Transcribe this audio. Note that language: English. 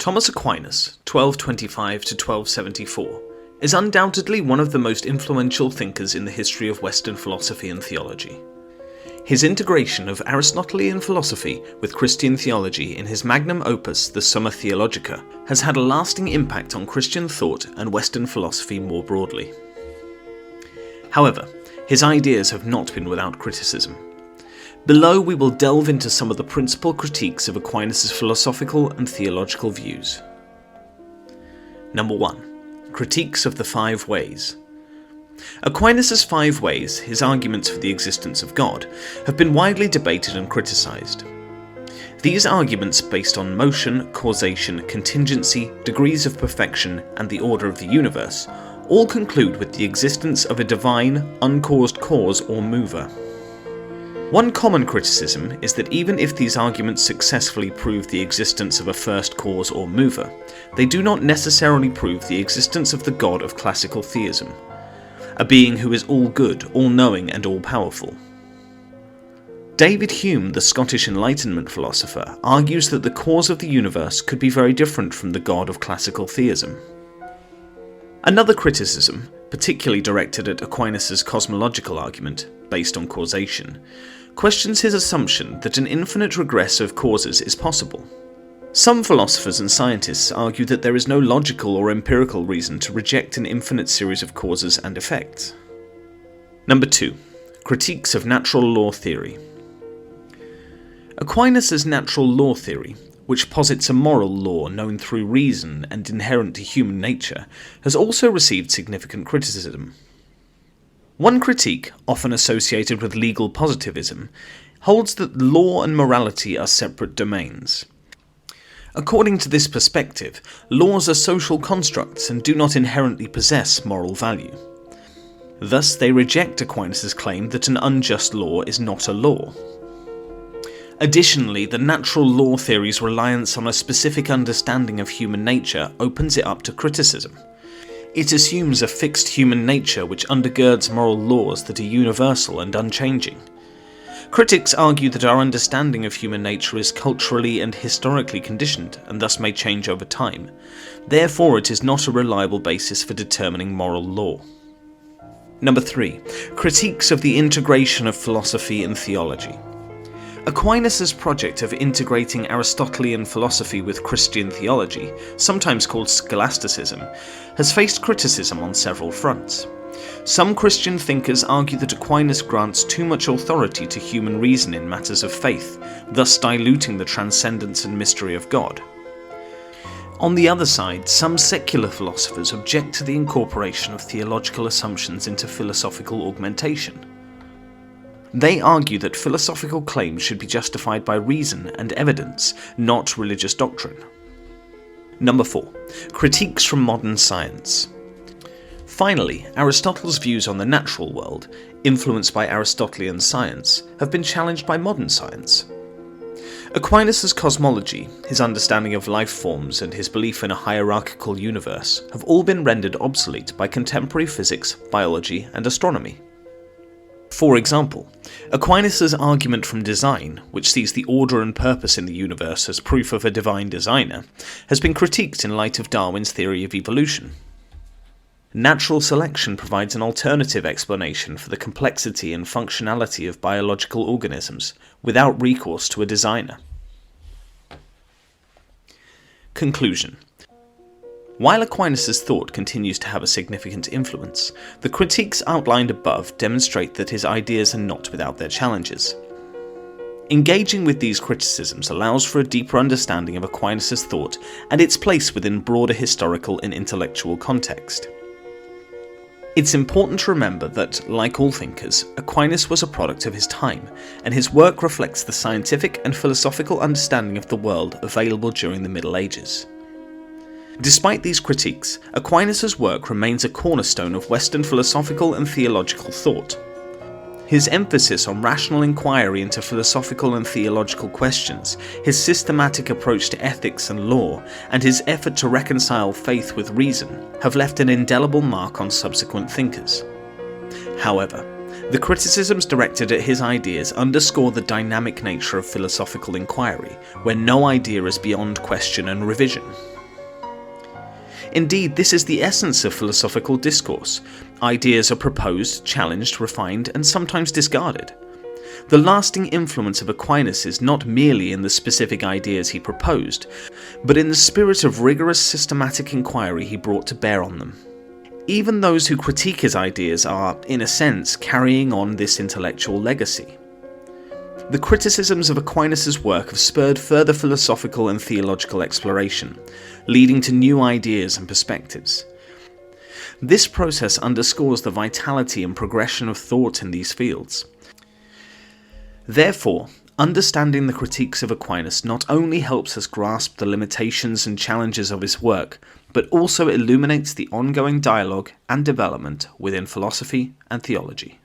Thomas Aquinas, 1225 to 1274, is undoubtedly one of the most influential thinkers in the history of Western philosophy and theology. His integration of Aristotelian philosophy with Christian theology in his magnum opus, the Summa Theologica, has had a lasting impact on Christian thought and Western philosophy more broadly. However, his ideas have not been without criticism. Below we will delve into some of the principal critiques of Aquinas' philosophical and theological views. Number 1. Critiques of the Five Ways. Aquinas' five ways, his arguments for the existence of God, have been widely debated and criticised. These arguments, based on motion, causation, contingency, degrees of perfection, and the order of the universe, all conclude with the existence of a divine, uncaused cause or mover. One common criticism is that even if these arguments successfully prove the existence of a first cause or mover, they do not necessarily prove the existence of the God of classical theism, a being who is all good, all-knowing, and all-powerful. David Hume, the Scottish Enlightenment philosopher, argues that the cause of the universe could be very different from the God of classical theism. Another criticism, particularly directed at Aquinas' cosmological argument, based on causation, questions his assumption that an infinite regress of causes is possible. Some philosophers and scientists argue that there is no logical or empirical reason to reject an infinite series of causes and effects. Number 2. Critiques of natural law theory. Aquinas' natural law theory, which posits a moral law known through reason and inherent to human nature, has also received significant criticism. One critique, often associated with legal positivism, holds that law and morality are separate domains. According to this perspective, laws are social constructs and do not inherently possess moral value. Thus, they reject Aquinas' claim that an unjust law is not a law. Additionally, the natural law theory's reliance on a specific understanding of human nature opens it up to criticism. It assumes a fixed human nature which undergirds moral laws that are universal and unchanging. Critics argue that our understanding of human nature is culturally and historically conditioned and thus may change over time. Therefore, it is not a reliable basis for determining moral law. Number 3. Critiques of the integration of philosophy and theology. Aquinas' project of integrating Aristotelian philosophy with Christian theology, sometimes called scholasticism, has faced criticism on several fronts. Some Christian thinkers argue that Aquinas grants too much authority to human reason in matters of faith, thus diluting the transcendence and mystery of God. On the other side, some secular philosophers object to the incorporation of theological assumptions into philosophical augmentation. They argue that philosophical claims should be justified by reason and evidence, not religious doctrine. Number 4. Critiques from modern science. Finally, Aristotle's views on the natural world, influenced by Aristotelian science, have been challenged by modern science. Aquinas' cosmology, his understanding of life forms, and his belief in a hierarchical universe have all been rendered obsolete by contemporary physics, biology, and astronomy. For example, Aquinas' argument from design, which sees the order and purpose in the universe as proof of a divine designer, has been critiqued in light of Darwin's theory of evolution. Natural selection provides an alternative explanation for the complexity and functionality of biological organisms, without recourse to a designer. Conclusion. While Aquinas' thought continues to have a significant influence, the critiques outlined above demonstrate that his ideas are not without their challenges. Engaging with these criticisms allows for a deeper understanding of Aquinas' thought and its place within broader historical and intellectual context. It's important to remember that, like all thinkers, Aquinas was a product of his time, and his work reflects the scientific and philosophical understanding of the world available during the Middle Ages. Despite these critiques, Aquinas' work remains a cornerstone of Western philosophical and theological thought. His emphasis on rational inquiry into philosophical and theological questions, his systematic approach to ethics and law, and his effort to reconcile faith with reason have left an indelible mark on subsequent thinkers. However, the criticisms directed at his ideas underscore the dynamic nature of philosophical inquiry, where no idea is beyond question and revision. Indeed, this is the essence of philosophical discourse. Ideas are proposed, challenged, refined, and sometimes discarded. The lasting influence of Aquinas is not merely in the specific ideas he proposed, but in the spirit of rigorous systematic inquiry he brought to bear on them. Even those who critique his ideas are, in a sense, carrying on this intellectual legacy. The criticisms of Aquinas' work have spurred further philosophical and theological exploration, leading to new ideas and perspectives. This process underscores the vitality and progression of thought in these fields. Therefore, understanding the critiques of Aquinas not only helps us grasp the limitations and challenges of his work, but also illuminates the ongoing dialogue and development within philosophy and theology.